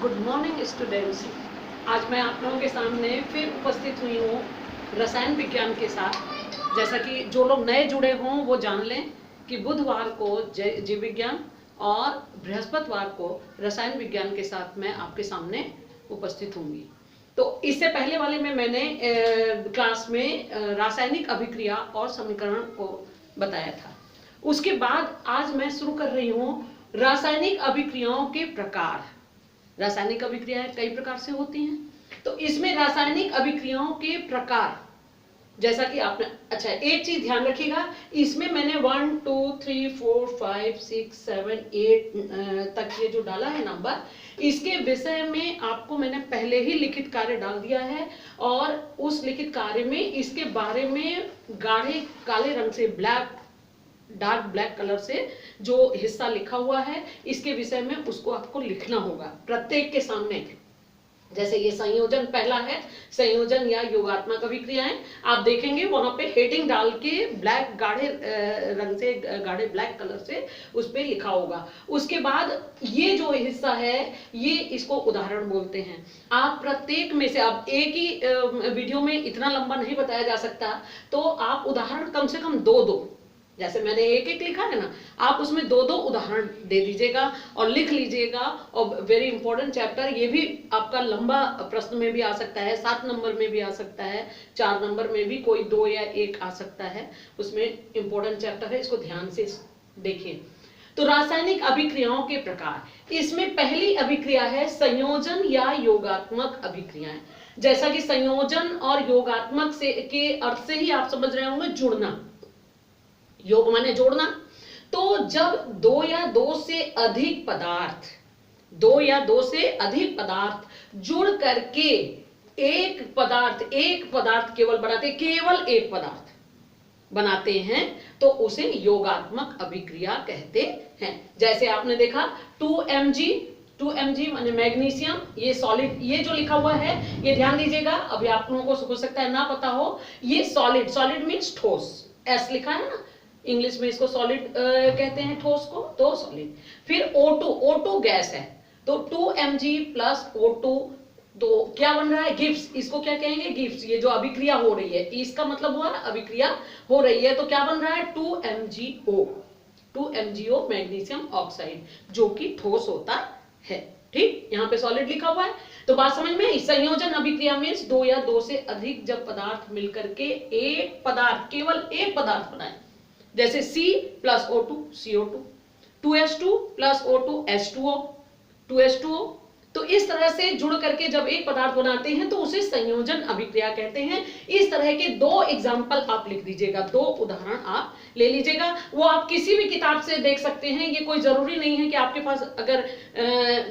Good morning students. आज मैं आप लोगों के सामने फिर उपस्थित हुई हूँ रसायन विज्ञान के साथ। जैसा कि जो लोग नए जुड़े हों वो जान लें कि बुधवार को जीव विज्ञान और बृहस्पतिवार को रसायन विज्ञान के साथ मैं आपके सामने उपस्थित होंगी। तो इससे पहले वाले में मैंने क्लास में रासायनिक अभिक्रिया और समीकरण को बताया था। उसके बाद आज मैं शुरू कर रही हूँ रासायनिक अभिक्रियाओं के प्रकार। रासायनिक अभिक्रियाएं कई प्रकार से होती हैं, तो इसमें रासायनिक अभिक्रियाओं के प्रकार, जैसा कि आपने अच्छा एक चीज ध्यान रखिएगा, इसमें मैंने 1 2 3 4 5 6 7 8 तक ये जो डाला है नंबर, इसके विषय में आपको मैंने पहले ही लिखित कार्य डाल दिया है और उस लिखित कार्य में इसके बारे में गाढ़े काले रंग से डार्क ब्लैक कलर से जो हिस्सा लिखा हुआ है इसके विषय में उसको आपको लिखना होगा प्रत्येक के सामने। जैसे ये संयोजन पहला है, संयोजन या योगात्मक अभिक्रियाएं, आप देखेंगे वहां पे हेडिंग डाल के ब्लैक गाढ़े रंग से गाढ़े ब्लैक कलर से उस पे लिखा होगा। उसके बाद ये जो हिस्सा है ये इसको उदाहरण बोलते हैं। आप प्रत्येक में से, अब एक ही वीडियो में इतना लंबा नहीं बताया जा सकता, तो आप उदाहरण कम से कम दो, जैसे मैंने एक एक लिखा है ना, आप उसमें दो उदाहरण दे दीजिएगा और लिख लीजिएगा। और वेरी इंपॉर्टेंट चैप्टर, ये भी आपका लंबा प्रश्न में भी आ सकता है, 7 नंबर में भी आ सकता है, 4 नंबर में भी कोई 2 या 1 आ सकता है। उसमें इंपॉर्टेंट चैप्टर है, इसको ध्यान से देखिए। तो रासायनिक अभिक्रियाओं के प्रकार, इसमें पहली अभिक्रिया है संयोजन या योगात्मक अभिक्रियाएं। जैसा कि संयोजन और योगात्मक से के अर्थ से ही आप समझ रहे होंगे, जुड़ना। योग माने जोड़ना। तो जब दो या दो से अधिक पदार्थ जुड़ करके एक पदार्थ केवल एक पदार्थ बनाते हैं तो उसे योगात्मक अभिक्रिया कहते हैं। जैसे आपने देखा 2Mg माने मैग्नीशियम, ये सॉलिड, ये जो लिखा हुआ है ये ध्यान दीजिएगा। अभी आप लोगों को हो सकता है ना पता हो, ये सॉलिड मीन्स ठोस, एस लिखा है ना, इंग्लिश में इसको सॉलिड कहते हैं, ठोस को, तो सॉलिड। फिर O2 गैस है, तो 2Mg प्लस O2, तो क्या बन रहा है, गिब्स। इसको क्या कहेंगे, गिब्स। ये जो अभिक्रिया हो रही है इसका मतलब हुआ अभिक्रिया हो रही है, तो क्या बन रहा है 2MgO मैग्नीशियम ऑक्साइड, जो कि ठोस होता है। ठीक, यहाँ पे सॉलिड लिखा हुआ है। तो बात समझ में। संयोजन अभिक्रिया में दो या दो से अधिक जब पदार्थ मिलकर के केवल एक पदार्थ बनाए, जैसे C plus O2 CO2, 2H2 plus O2 H2O 2H2O। तो इस तरह से जुड़ करके जब एक पदार्थ बनाते हैं तो उसे संयोजन अभिक्रिया कहते हैं। इस तरह के 2 एग्जाम्पल आप लिख दीजिएगा, 2 उदाहरण आप ले लीजिएगा। वो आप किसी भी किताब से देख सकते हैं, ये कोई जरूरी नहीं है कि आपके पास अगर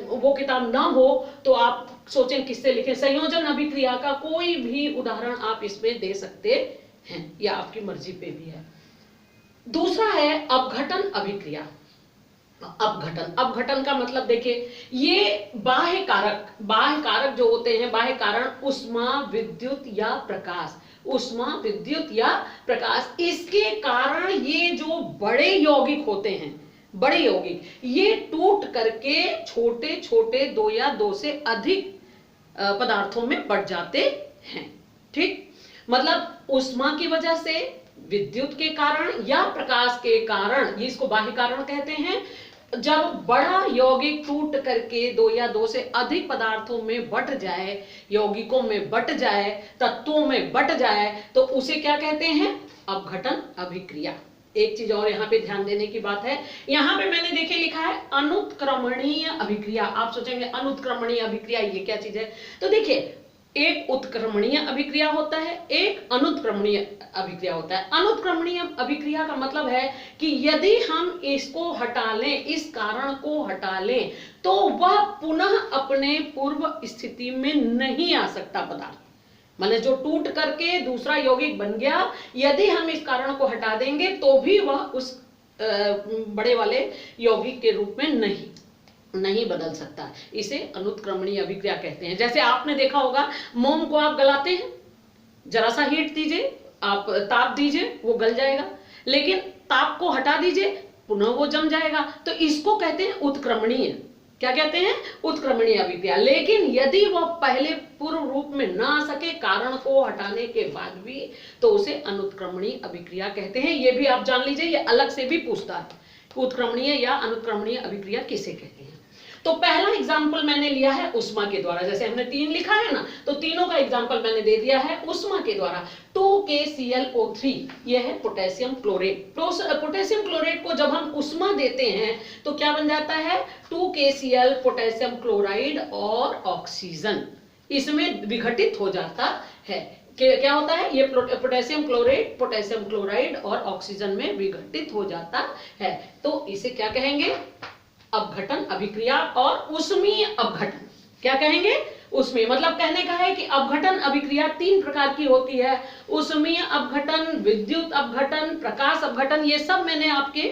वो किताब ना हो तो आप सोचें किससे लिखें। संयोजन अभिक्रिया का कोई भी उदाहरण आप इसमें दे सकते हैं, या आपकी मर्जी पे भी है। दूसरा है अपघटन अभिक्रिया। अपघटन का मतलब देखिए, ये बाह्य कारक जो होते हैं, बाह्य कारण, उष्मा, विद्युत या प्रकाश, इसके कारण ये जो बड़े यौगिक होते हैं, ये टूट करके छोटे छोटे 2 या 2 से अधिक पदार्थों में बढ़ जाते हैं। ठीक, मतलब उष्मा की वजह से, विद्युत के कारण या प्रकाश के कारण, ये इसको बाह्य कारण कहते हैं। जब बड़ा यौगिक टूट करके 2 या 2 से अधिक पदार्थों में बट जाए, यौगिकों में बट जाए, तत्वों में बट जाए, तो उसे क्या कहते हैं, अपघटन अभिक्रिया। एक चीज और यहाँ पे ध्यान देने की बात है, यहाँ पे मैंने देखिए लिखा है अनुत्क्रमणीय अभिक्रिया। आप सोचेंगे अनुत्क्रमणीय अभिक्रिया ये क्या चीज है, तो देखिए एक उत्क्रमणीय अभिक्रिया होता है, एक अनुत्क्रमणीय अभिक्रिया होता है। अनुत्क्रमणीय अभिक्रिया का मतलब है कि यदि हम इसको हटा लें, इस कारण को हटा लें, तो वह पुनः अपने पूर्व स्थिति में नहीं आ सकता पदार्थ। माने जो टूट करके दूसरा यौगिक बन गया, यदि हम इस कारण को हटा देंगे तो भी वह उस बड़े वाले यौगिक के रूप में नहीं बदल सकता। इसे अनुत्क्रमणीय अभिक्रिया कहते हैं। जैसे आपने देखा होगा, मोम को आप गलाते हैं, जरा सा हीट दीजिए, आप ताप दीजिए, वो गल जाएगा, लेकिन ताप को हटा दीजिए, पुनः वो जम जाएगा। तो इसको कहते हैं उत्क्रमणीय। क्या कहते हैं, उत्क्रमणीय अभिक्रिया। लेकिन यदि वह पहले पूर्व रूप में ना आ सके कारण को हटाने के बाद भी, तो उसे अनुत्क्रमणीय अभिक्रिया कहते हैं। ये भी आप जान लीजिए, ये अलग से भी पूछता है, उत्क्रमणीय या अनुत्क्रमणीय अभिक्रिया किसे कहते हैं। तो पहला एग्जाम्पल मैंने लिया है उष्मा के द्वारा, जैसे हमने 3 लिखा है ना, तो तीनों का एग्जाम्पल मैंने दे दिया है उष्मा के द्वारा। 2KClO3 यह है पोटेशियम क्लोरेट। पोटेशियम क्लोरेट को जब हम उष्मा देते हैं तो क्या बन जाता है, 2KCl पोटेशियम क्लोराइड और ऑक्सीजन इसमें विघटित हो जाता है। क्या होता है, ये पोटेशियम क्लोरेट पोटेशियम क्लोराइड और ऑक्सीजन में विघटित हो जाता है। तो इसे क्या कहेंगे, अपघटन अभिक्रिया और उष्मीय अपघटन। क्या कहेंगे, उसमें मतलब कहने का है कि अपघटन अभिक्रिया 3 प्रकार की होती है, उष्मीय अपघटन, विद्युत अपघटन, प्रकाश अपघटन। ये सब मैंने आपके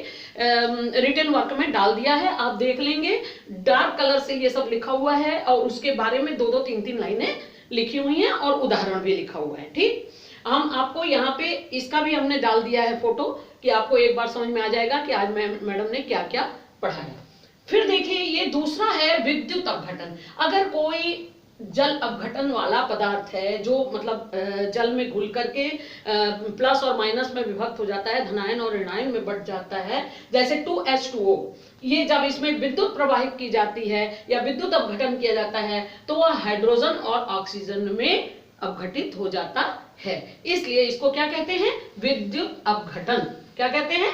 रिटन वर्क में डाल दिया है, आप देख लेंगे, डार्क कलर से ये सब लिखा हुआ है और उसके बारे में 2-2, 3-3 लाइनें लिखी हुई हैं और उदाहरण भी लिखा हुआ है। ठीक, हम आपको यहाँ पे इसका भी हमने डाल दिया है फोटो, कि आपको एक बार समझ में आ जाएगा कि आज मैडम ने क्या क्या पढ़ाया। फिर देखिए, ये दूसरा है विद्युत अपघटन। अगर कोई जल अपघटन वाला पदार्थ है जो मतलब जल में घुल करके प्लस और माइनस में विभक्त हो जाता है, धनायन और ऋणायन में बढ़ जाता है, जैसे 2H2O, ये जब इसमें विद्युत प्रवाहित की जाती है या विद्युत अपघटन किया जाता है तो वह हाइड्रोजन और ऑक्सीजन में अपघटित हो जाता है। इसलिए इसको क्या कहते हैं, विद्युत अपघटन। क्या कहते हैं,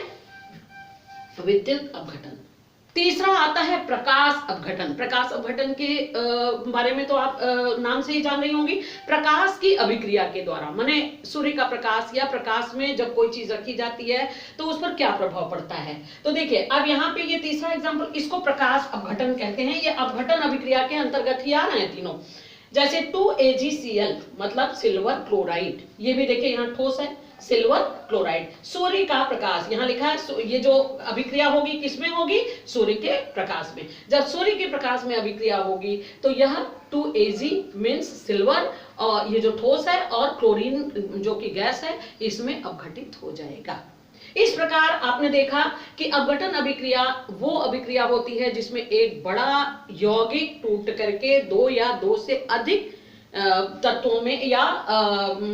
विद्युत अपघटन। तीसरा आता है प्रकाश अपघटन। प्रकाश अपघटन के बारे में तो आप नाम से ही जान रही होंगी। प्रकाश की अभिक्रिया के द्वारा, माने सूर्य का प्रकाश या प्रकाश में जब कोई चीज रखी जाती है तो उस पर क्या प्रभाव पड़ता है। तो देखिए, अब यहाँ पे ये तीसरा एग्जाम्पल, इसको प्रकाश अपघटन कहते हैं। ये अपघटन अभिक्रिया के अंतर्गत ही आ रहे हैं तीनों। जैसे 2AgCl मतलब सिल्वर क्लोराइड, ये भी देखिए यहाँ ठोस है, सिल्वर क्लोराइड। सूर्य का प्रकाश यहाँ लिखा है, ये जो अभिक्रिया होगी किसमें होगी, सूर्य के प्रकाश में। जब सूर्य के प्रकाश में अभिक्रिया होगी तो यह 2Ag मीन्स सिल्वर, और ये जो ठोस है, और क्लोरीन जो कि गैस है, इसमें अपघटित हो जाएगा। इस प्रकार आपने देखा कि अपघटन अभिक्रिया वो अभिक्रिया होती है जिसमें एक बड़ा यौगिक टूट करके 2 या 2 से अधिक तत्वों में या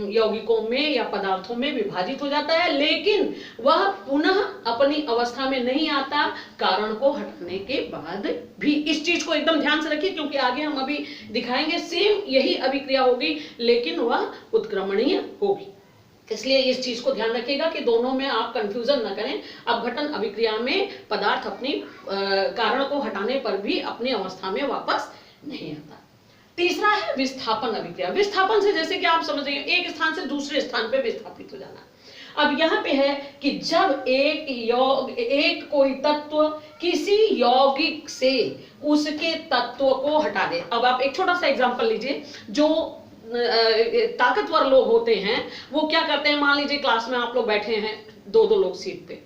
यौगिकों में या पदार्थों में विभाजित हो जाता है, लेकिन वह पुनः अपनी अवस्था में नहीं आता कारण को हटाने के बाद भी। इस चीज को एकदम ध्यान से रखिए, क्योंकि आगे हम अभी दिखाएंगे सेम यही अभिक्रिया होगी, लेकिन वह उत्क्रमणीय होगी। इसलिए इस चीज को ध्यान रखिएगा कि दोनों में आप कंफ्यूजन न करें। अपघटन अभिक्रिया में पदार्थ अपनी कारण को हटाने पर भी अपनी अवस्था में वापस नहीं आता। तीसरा है विस्थापन अभिक्रिया। विस्थापन से जैसे कि आप समझ रहे हैं, एक स्थान से दूसरे स्थान पे विस्थापित हो जाना। अब यहाँ पे है कि जब एक कोई तत्व किसी यौगिक से उसके तत्व को हटा दे। अब आप एक छोटा सा एग्जांपल लीजिए, जो ताकतवर लोग होते हैं वो क्या करते हैं, मान लीजिए क्लास में आप लोग बैठे हैं 2-2 लोग सीट पे,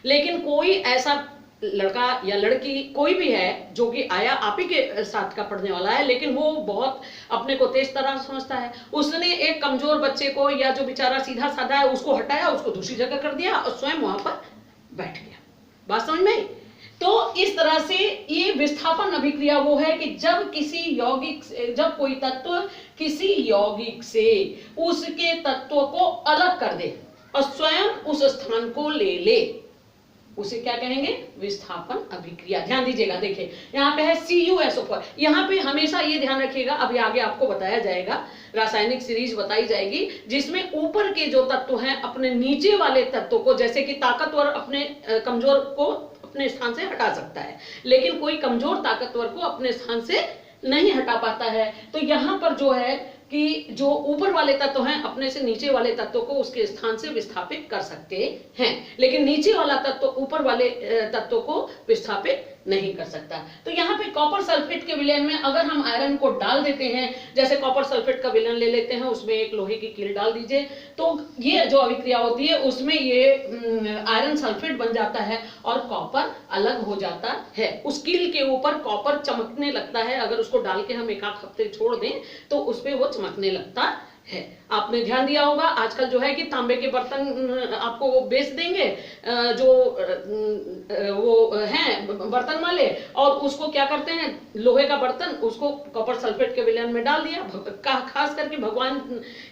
लेकिन कोई ऐसा लड़का या लड़की कोई भी है जो कि आया आप ही के साथ का पढ़ने वाला है, लेकिन वो बहुत अपने को तेज तरह समझता है। उसने एक कमजोर बच्चे को या जो बेचारा सीधा साधा है उसको हटाया, उसको दूसरी जगह कर दिया और स्वयं वहां पर बैठ गया। बात समझ में आई? तो इस तरह से ये विस्थापन अभिक्रिया वो है कि जब किसी यौगिक से, जब कोई तत्व किसी यौगिक से उसके तत्व को अलग कर दे और स्वयं उस स्थान को ले ले, उसे क्या कहेंगे, विस्थापन अभिक्रिया। ध्यान दीजिएगा, देखिए यहाँ पे है CuSO4। यहाँ पे हमेशा ये ध्यान रखिएगा, अभी आगे आपको बताया जाएगा, रासायनिक सीरीज बताई जाएगी जिसमें ऊपर के जो तत्व हैं अपने नीचे वाले तत्व को, जैसे कि ताकतवर अपने कमजोर को अपने स्थान से हटा सकता है, लेकिन कोई कमजोर ताकतवर को अपने स्थान से नहीं हटा पाता है। तो यहाँ पर जो है कि जो ऊपर वाले तत्व हैं अपने से नीचे वाले तत्व को उसके स्थान से विस्थापित कर सकते हैं, लेकिन नीचे वाला तत्व ऊपर वाले तत्व को विस्थापित नहीं कर सकता। तो यहाँ पे कॉपर सल्फेट के विलयन में अगर हम आयरन को डाल देते हैं, जैसे कॉपर सल्फेट का विलयन ले लेते हैं, उसमें एक लोहे की कील डाल दीजिए, तो ये जो अभिक्रिया होती है उसमें ये आयरन सल्फेट बन जाता है और कॉपर अलग हो जाता है। उस कील के ऊपर कॉपर चमकने लगता है, अगर उसको डाल के हम 1 आध हफ्ते छोड़ दें तो उस पर वो चमकने लगता है। आपने ध्यान दिया होगा आजकल जो है कि तांबे के बर्तन आपको वो बेच देंगे, जो वो हैं बर्तन वाले, और उसको क्या करते हैं, लोहे का बर्तन उसको कॉपर सल्फेट के विलयन में डाल दिया। खास करके भगवान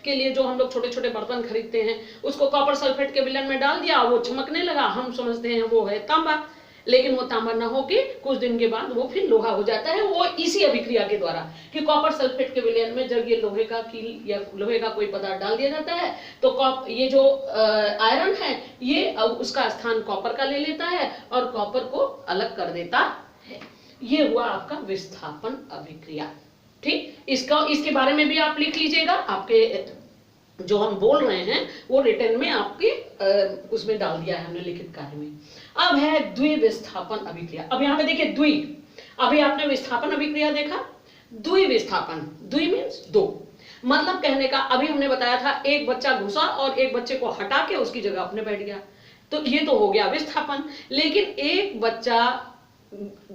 के लिए जो हम लोग छोटे छोटे बर्तन खरीदते हैं उसको कॉपर सल्फेट के विलयन में डाल दिया, वो चमकने लगा, हम समझते हैं वो है तांबा, लेकिन वो तांबा न होके कुछ दिन के बाद वो फिर लोहा हो जाता है। वो इसी अभिक्रिया के द्वारा कि कॉपर सल्फेट के विलयन में जब ये लोहे का कील या लोहे का कोई पदार्थ डाल दिया जाता है तो ये जो आयरन है ये उसका स्थान कॉपर का ले लेता है और कॉपर को अलग कर देता है। ये हुआ आपका विस्थापन अभिक्रिया। ठीक, इसके बारे में भी आप लिख लीजिएगा, आपके जो हम बोल रहे हैं वो रिटर्न में आपके उसमें डाल दिया है हमने लिखित कार्य में। अब है द्विविस्थापन अभिक्रिया। अब यहाँ पे देखिए द्वि, अभी आपने विस्थापन अभिक्रिया देखा, द्विविस्थापन, द्वि मीन्स दो, मतलब कहने का अभी हमने बताया था एक बच्चा घुसा और एक बच्चे को हटा के उसकी जगह अपने बैठ गया, तो ये तो हो गया विस्थापन। लेकिन एक बच्चा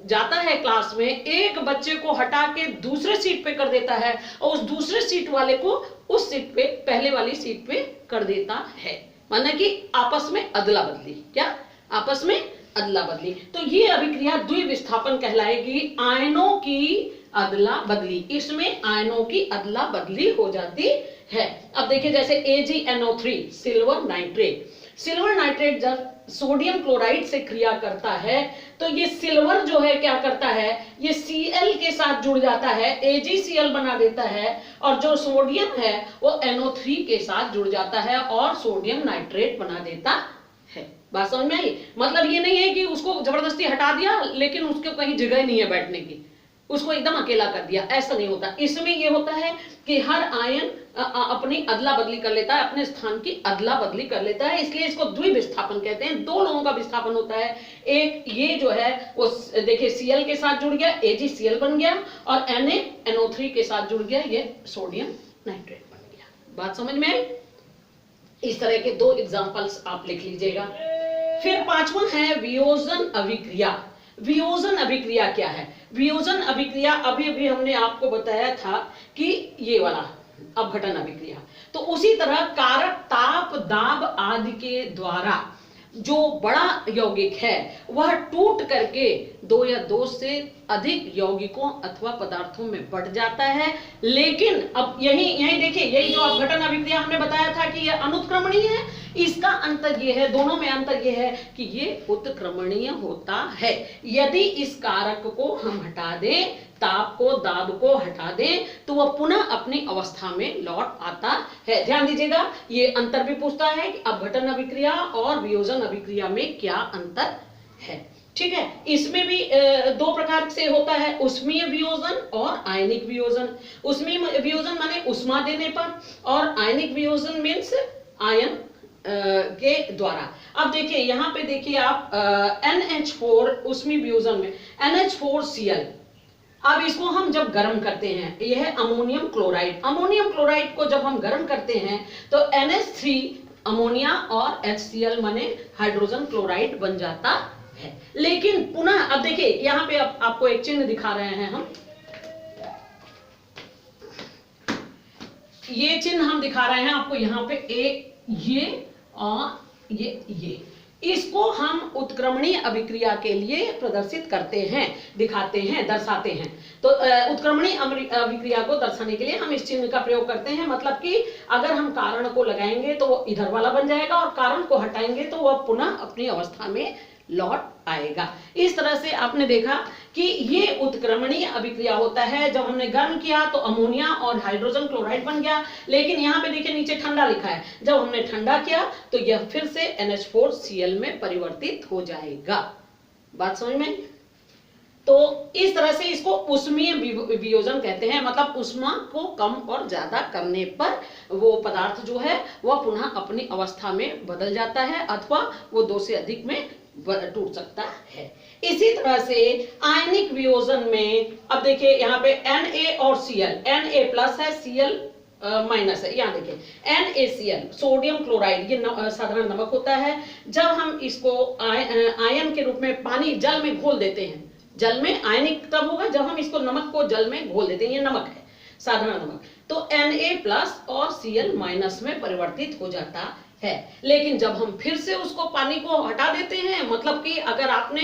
जाता है क्लास में, एक बच्चे को हटा के दूसरे सीट पे कर देता है और उस दूसरे सीट वाले को उस सीट पे पहले वाली सीट पे कर देता है, माना कि आपस में अदला बदली। क्या? आपस में अदला बदली। तो ये अभिक्रिया द्विविस्थापन कहलाएगी, आयनों की अदला बदली, इसमें आयनों की अदला बदली हो जाती है। अब देखिए जैसे AgNO3 silver nitrate, silver nitrate जब सोडियम क्लोराइड से क्रिया करता है तो ये सिल्वर जो है क्या करता है, ये Cl के साथ जुड़ जाता है, AgCl बना देता है, और जो सोडियम है वो NO3 के साथ जुड़ जाता है और सोडियम नाइट्रेट बना देता है। बात समझ में आई? मतलब ये नहीं है कि उसको जबरदस्ती हटा दिया लेकिन उसको कहीं जगह नहीं है बैठने की, उसको एकदम अकेला कर दिया, ऐसा नहीं होता। इसमें ये होता है कि हर आयन अपनी अदला बदली कर लेता है, अपने स्थान की अदला बदली कर लेता है, इसलिए इसको द्विविस्थापन कहते हैं। दो लोगों का विस्थापन होता है, एक ये जो है वो देखिए Cl के साथ जुड़ गया, AgCl बन गया, और NaNO3 के साथ जुड़ गया, ये सोडियम नाइट्रेट बन गया। बात समझ में आई? इस तरह के दो एग्जांपल्स आप लिख लीजिएगा। फिर पांचवा है वियोजन अभिक्रिया। वियोजन अभिक्रिया क्या है? वियोजन अभिक्रिया अभी अभी हमने आपको बताया था कि ये वाला अपघटन अभिक्रिया, तो उसी तरह कारक ताप दाब आदि के द्वारा जो बड़ा यौगिक है वह टूट करके दो या दो से अधिक यौगिकों अथवा पदार्थों में बढ़ जाता है। लेकिन अब यही देखिए, यही जो अपघटन अभिक्रिया हमने बताया था कि यह अनुत्क्रमणीय है, इसका अंतर यह है, दोनों में अंतर यह है कि ये उत्क्रमणीय होता है। यदि इस कारक को हम हटा दें, ताप को दाब को हटा दें, तो वह पुनः अपनी अवस्था में लौट आता है। ध्यान दीजिएगा, ये अंतर भी पूछता है कि अपघटन अभिक्रिया और वियोजन अभिक्रिया में क्या अंतर है। ठीक है, इसमें भी दो प्रकार से होता है, उष्मीय वियोजन और आयनिक वियोजन। उष्मीय वियोजन माने उष्मा देने पर, और आयनिक वियोजन मीन्स आयन के द्वारा। अब देखिए यहाँ पे देखिए आप NH4 उष्मीय वियोजन में NH4Cl, अब इसको हम जब गर्म करते हैं, यह है अमोनियम क्लोराइड। अमोनियम क्लोराइड को जब हम गर्म करते हैं तो NH3 अमोनिया और HCl माने हाइड्रोजन क्लोराइड बन जाता है। लेकिन पुनः अब देखिए यहाँ पे आपको एक चिन्ह दिखा रहे हैं हम, ये चिन्ह हम दिखा रहे हैं आपको यहाँ पे, ये और ये इसको हम उत्क्रमणीय अभिक्रिया के लिए प्रदर्शित करते हैं, दिखाते हैं, दर्शाते हैं। तो उत्क्रमणीय अभिक्रिया को दर्शाने के लिए हम इस चिन्ह का प्रयोग करते हैं। मतलब कि अगर हम कारण को लगाएंगे तो वो इधर वाला बन जाएगा और कारण को हटाएंगे तो वह पुनः अपनी अवस्था में लौट आएगा। इस तरह से आपने देखा कि ये उत्क्रमणीय अभिक्रिया होता है। जब हमने गर्म किया तो अमोनिया और हाइड्रोजन क्लोराइड बन गया, लेकिन यहाँ पे देखिए नीचे ठंडा लिखा है, जब हमने ठंडा किया तो यह फिर से NH4Cl में परिवर्तित हो जाएगा। बात समझ में? तो इस तरह से इसको उष्मीय वियोजन कहते हैं, मतलब उष्मा को कम और ज्यादा करने पर वो पदार्थ जो है वह पुनः अपनी अवस्था में बदल जाता है अथवा वो दो से अधिक में टूट सकता है। इसी तरह से आयनिक वियोजन में अब देखिए यहाँ पे Na और Cl, Na प्लस है, Cl माइनस है। यहाँ देखिए NaCl सोडियम क्लोराइड, ये साधारण नमक होता है। जब हम इसको आयन के रूप में पानी जल में घोल देते हैं, जल में आयनिक तब होगा जब हम इसको नमक को जल में घोल देते हैं, ये नमक है। साधारण नमक, तो Na+ और Cl- में परिवर्तित हो जाता है। लेकिन जब हम फिर से उसको पानी को हटा देते हैं, मतलब कि अगर आपने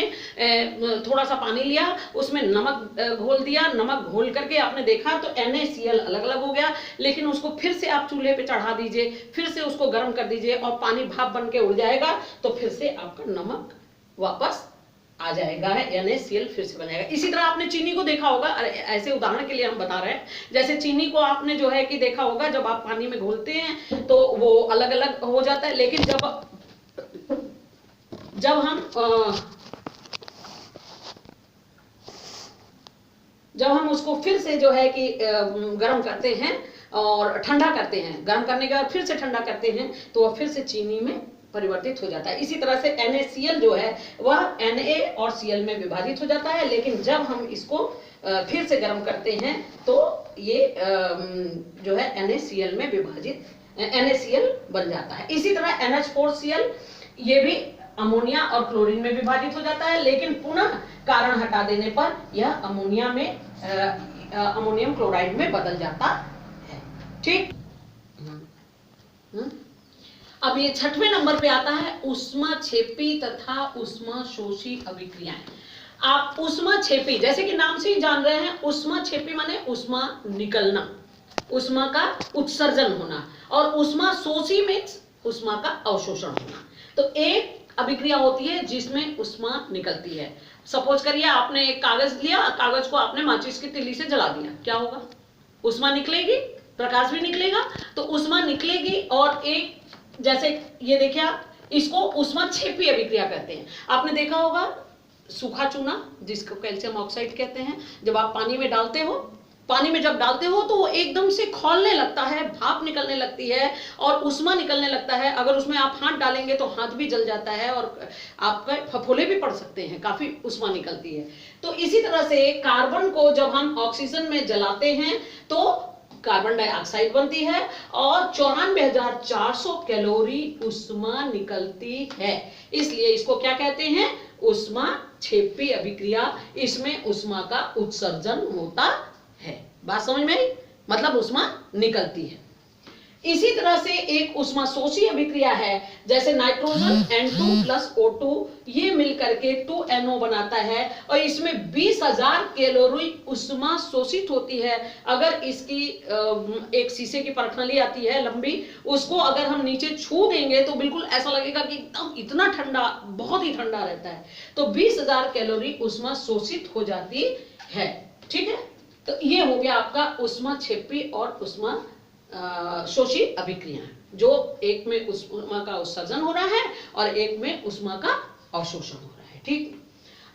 थोड़ा सा पानी लिया, उसमें नमक घोल दिया, नमक घोल करके आपने देखा तो NaCl अलग अलग हो गया, लेकिन उसको फिर से आप चूल्हे पे चढ़ा दीजिए, फिर से उसको गर्म कर दीजिए और पानी भाप बन के उड़ जाएगा, तो फिर से आपका नमक वापस आ जाएगा, है NaCl फिर से बनेगा। इसी तरह आपने चीनी को देखा होगा, ऐसे उदाहरण के लिए हम बता रहे हैं, जैसे चीनी को आपने जो है कि देखा होगा, जब आप पानी में घोलते हैं तो वो अलग अलग हो जाता है, लेकिन जब हम उसको फिर से जो है कि गर्म करते हैं और ठंडा करते हैं, गर्म करने के बाद फिर से ठंडा करते हैं, तो वह फिर से चीनी में परिवर्तित हो जाता है। इसी तरह से NaCl जो है वह Na और Cl में विभाजित हो जाता है, लेकिन जब हम इसको फिर से गर्म करते हैं तो ये जो है NaCl में विभाजित NaCl बन जाता है। इसी तरह NH4Cl ये भी अमोनिया और क्लोरीन में विभाजित हो जाता है, लेकिन पुनः कारण हटा देने पर यह अमोनिया में अमोनियम क्लोराइड में बदल जाता है। ठीक। अब ये 6वें नंबर पे आता है ऊष्माक्षेपी तथा ऊष्माशोषी अभिक्रियाएं। आप ऊष्माक्षेपी, जैसे कि नाम से ही जान रहे हैं, ऊष्माक्षेपी माने ऊष्मा निकलना, ऊष्मा का उत्सर्जन होना, और ऊष्माशोषी मीन्स ऊष्मा का अवशोषण होना। तो एक अभिक्रिया होती है जिसमें ऊष्मा निकलती है। सपोज करिए आपने एक कागज लिया, कागज को आपने माचिस की तीली से जला दिया, क्या होगा? ऊष्मा निकलेगी, प्रकाश भी निकलेगा, तो ऊष्मा निकलेगी। और एक जैसे ये देखिए आप, इसको ऊष्माक्षेपी अभिक्रिया कहते हैं। आपने देखा होगा सूखा चूना, जिसको कैल्शियम ऑक्साइड कहते हैं, जब आप पानी में डालते हो, पानी में जब डालते हो तो वो एकदम से खौलने लगता है, भाप निकलने लगती है और ऊष्मा निकलने लगता है। अगर उसमें आप हाथ डालेंगे तो हाथ भी जल जाता है और आपका फफोले भी पड़ सकते हैं, काफी ऊष्मा निकलती है। तो इसी तरह से कार्बन को जब हम ऑक्सीजन में जलाते हैं तो कार्बन डाइऑक्साइड बनती है और 94,400 कैलोरी ऊष्मा निकलती है। इसलिए इसको क्या कहते हैं? ऊष्माक्षेपी अभिक्रिया। इसमें ऊष्मा का उत्सर्जन होता है। बात समझ में आई? मतलब ऊष्मा निकलती है। इसी तरह से एक ऊष्माशोषी अभिक्रिया है, जैसे नाइट्रोजन N2 + O2 ये मिलकर के 2NO बनाता है और इसमें 20,000 कैलोरी ऊष्मा शोषित होती है। अगर इसकी एक शीशे की परखनली आती है लंबी, उसको अगर हम नीचे छू देंगे तो बिल्कुल ऐसा लगेगा कि एकदम इतना ठंडा, बहुत ही ठंडा रहता है। तो 20,000 कैलोरी ऊष्मा शोषित हो जाती है। ठीक है, तो ये हो गया आपका ऊष्माक्षेपी और ऊष्मा शोषी अभिक्रिया, जो एक में ऊष्मा का उत्सर्जन हो रहा है और एक में ऊष्मा का अवशोषण हो रहा है। ठीक।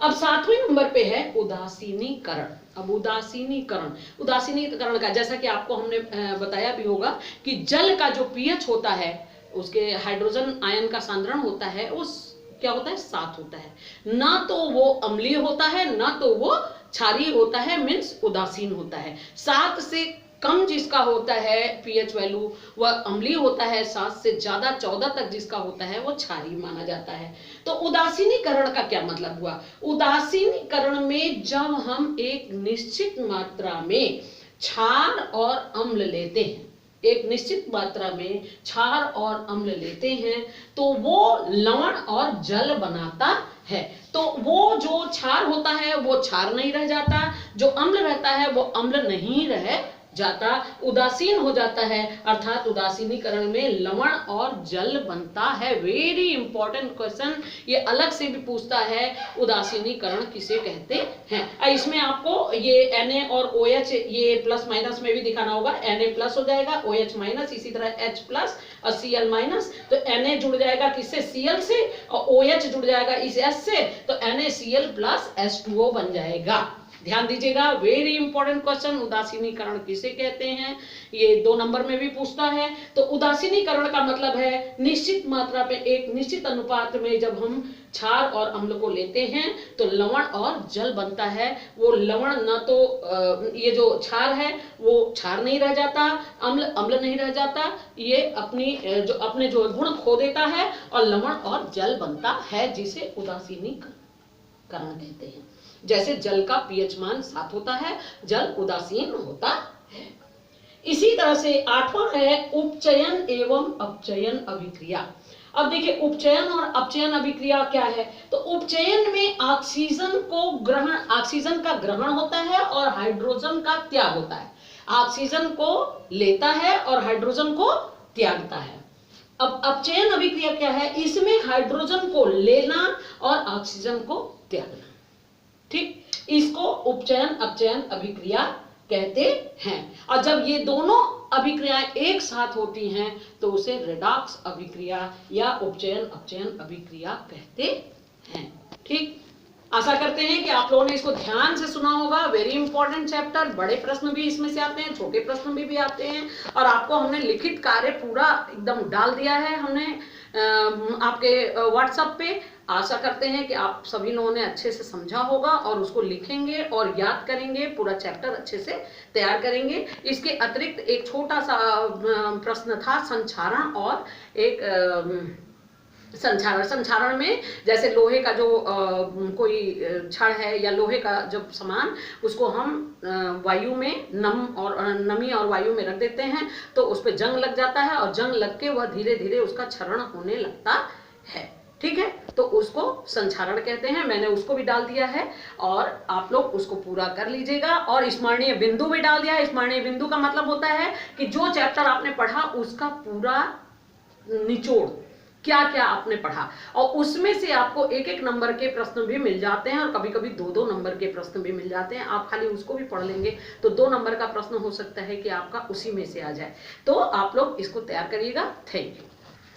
अब 7वें नंबर पे है उदासीनीकरण। अब उदासीनीकरण का जैसा कि आपको हमने बताया भी होगा कि जल का जो pH होता है, उसके हाइड्रोजन आयन का सांद्रण होता है, उस क्या होता है? 7 होता है। ना तो वो अम्लीय होता है, ना तो वो क्षारीय होता है, मीन्स उदासीन होता है। 7 से कम जिसका होता है pH वैल्यू वह अम्लीय होता है, 7 से ज्यादा 14 तक जिसका होता है वो क्षारीय माना जाता है। तो उदासीनीकरण का क्या मतलब हुआ? उदासीनीकरण में जब हम एक निश्चित मात्रा में क्षार और अम्ल लेते हैं, एक निश्चित मात्रा में क्षार और अम्ल लेते हैं तो वो लवण और जल बनाता है। तो वो जो क्षार होता है वो क्षार नहीं रह जाता, जो अम्ल रहता है वो अम्ल नहीं रह जाता, उदासीन हो जाता है। अर्थात उदासीनीकरण में लवण और जल बनता है। वेरी इंपॉर्टेंट क्वेश्चन, ये अलग से भी पूछता है, उदासीनीकरण किसे कहते हैं। इसमें आपको ये Na और OH ये प्लस माइनस में भी दिखाना होगा। Na+ हो जाएगा, OH-, इसी तरह H+ और Cl-। तो Na जुड़ जाएगा किससे? Cl से, और OH जुड़ जाएगा इस S से, तो NaCl + H2O बन जाएगा। ध्यान दीजिएगा, वेरी इंपॉर्टेंट क्वेश्चन, उदासीनीकरण किसे कहते हैं, ये 2 नंबर में भी पूछता है। तो उदासीनीकरण का मतलब है निश्चित मात्रा पे, एक निश्चित अनुपात में जब हम क्षार और अम्ल को लेते हैं तो लवण और जल बनता है। वो लवण न तो ये जो क्षार है वो क्षार नहीं रह जाता, अम्ल नहीं रह जाता, ये अपने जो गुण खो देता है और लवण और जल बनता है, जिसे उदासीनीकरण कहते हैं। जैसे जल का pH मान 7 होता है, जल उदासीन होता है। इसी तरह से 8वां है उपचयन एवं अपचयन अभिक्रिया। अब देखिए उपचयन और अपचयन अभिक्रिया क्या है। तो उपचयन में ऑक्सीजन का ग्रहण होता है और हाइड्रोजन का त्याग होता है। ऑक्सीजन को लेता है और हाइड्रोजन को त्यागता है। अब अपचयन अभिक्रिया क्या है, इसमें हाइड्रोजन को लेना और ऑक्सीजन को त्यागना। ठीक, इसको उपचयन अपचयन अभिक्रिया कहते हैं। और जब ये दोनों अभिक्रियाएं एक साथ होती हैं तो उसे रेडॉक्स अभिक्रिया या उपचयन अपचयन अभिक्रिया कहते हैं। ठीक, आशा करते हैं कि आप लोगों ने इसको ध्यान से सुना होगा। वेरी इंपॉर्टेंट चैप्टर, बड़े प्रश्न भी इसमें से आते हैं, छोटे प्रश्न भी आते हैं। और आपको हमने लिखित कार्य पूरा एकदम डाल दिया है हमने आपके व्हाट्सएप पे। आशा करते हैं कि आप सभी लोगों ने अच्छे से समझा होगा और उसको लिखेंगे और याद करेंगे, पूरा चैप्टर अच्छे से तैयार करेंगे। इसके अतिरिक्त एक छोटा सा प्रश्न था संक्षारण, और एक संक्षारण में जैसे लोहे का जो कोई छड़ है या लोहे का जब सामान, उसको हम वायु में नमी और वायु में रख देते हैं तो उस पर जंग लग जाता है और जंग लग के वह धीरे धीरे उसका क्षरण होने लगता है। ठीक है, तो उसको संक्षारण कहते हैं। मैंने उसको भी डाल दिया है और आप लोग उसको पूरा कर लीजिएगा। और स्मरणीय बिंदु भी डाल दिया है। स्मरणीय बिंदु का मतलब होता है कि जो चैप्टर आपने पढ़ा उसका पूरा निचोड़, क्या क्या आपने पढ़ा, और उसमें से आपको एक एक नंबर के प्रश्न भी मिल जाते हैं और कभी कभी 2-2 नंबर के प्रश्न भी मिल जाते हैं। आप खाली उसको भी पढ़ लेंगे तो 2 नंबर का प्रश्न हो सकता है कि आपका उसी में से आ जाए। तो आप लोग इसको तैयार करिएगा। Thank you.